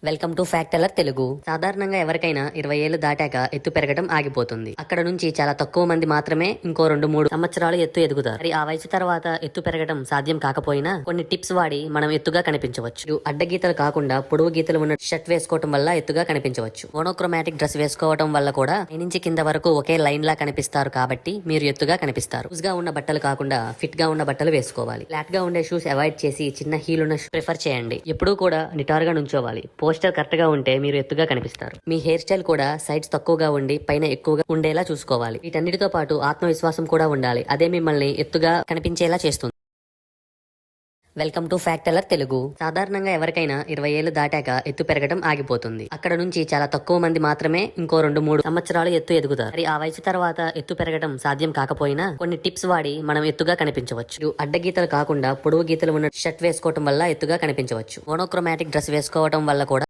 Welcome to ఫ్యాక్టలర్ తెలుగు. సాధారణంగా ఎవరికైనా 20 ఏళ్లు దాటాక ఎత్తు పెరగడం ఆగిపోతుంది. అక్కడ నుంచి చాలా తక్కువ మంది మాత్రమే ఇంకో 2-3 సంవత్సరాలు ఎత్తు ఎదుగుతారు. మరి ఆ వయసు తర్వాత ఎత్తు పెరగడం సాధ్యం కాకపోయినా కొన్ని టిప్స్ వాడి మనం ఎత్తుగా కనిపించవచ్చు. అడ్డగీతలు కాకుండా పొడవు గీతలు ఉన్న షర్ట్ వేసుకోవడం వల్ల ఎత్తుగా కనిపించవచ్చు. మోనోక్రోమాటిక్ డ్రెస్ వేసుకోవడం వల్ల కూడా పైనుంచి కింద వరకు ఒకే లైన్ లా కనిపిస్తారు కాబట్టి మీరు ఎత్తుగా కనిపిస్తారు. లూజ్ గా ఉన్న బట్టలు కాకుండా ఫిట్ గా ఉన్న బట్టలు వేసుకోవాలి. ఫ్లాట్ గా ఉండే షూస్ అవాయిడ్ చేసి చిన్న హీల్ ఉన్న ప్రిఫర్ చేయండి. ఎప్పుడూ కూడా నిటారుగా నుంచోవాలి. పోస్టర్ కరెక్ట్ గా ఉంటే మీరు ఎత్తుగా కనిపిస్తారు. మీ హెయిర్ స్టైల్ కూడా సైడ్స్ తక్కువగా ఉండి పైన ఎక్కువగా ఉండేలా చూసుకోవాలి. వీటన్నిటితో పాటు ఆత్మవిశ్వాసం కూడా ఉండాలి. అదే మిమ్మల్ని ఎత్తుగా కనిపించేలా చేస్తుంది. వెల్కమ్ టు ఫ్యాక్టలర్ తెలుగు. సాధారణంగా ఎవరికైనా 20 ఏళ్లు దాటాక ఎత్తు పెరగడం ఆగిపోతుంది. అక్కడ నుంచి చాలా తక్కువ మంది మాత్రమే ఇంకో 2-3 సంవత్సరాలు ఎత్తు ఎదుగుతారు. మరి ఆ వయసు తర్వాత ఎత్తు పెరగడం సాధ్యం కాకపోయినా కొన్ని టిప్స్ వాడి మనం ఎత్తుగా కనిపించవచ్చు. అడ్డగీతలు కాకుండా పొడవు గీతలు ఉన్న షర్ట్ వేసుకోవడం వల్ల ఎత్తుగా కనిపించవచ్చు. మోనోక్రోమాటిక్ డ్రెస్ వేసుకోవడం వల్ల కూడా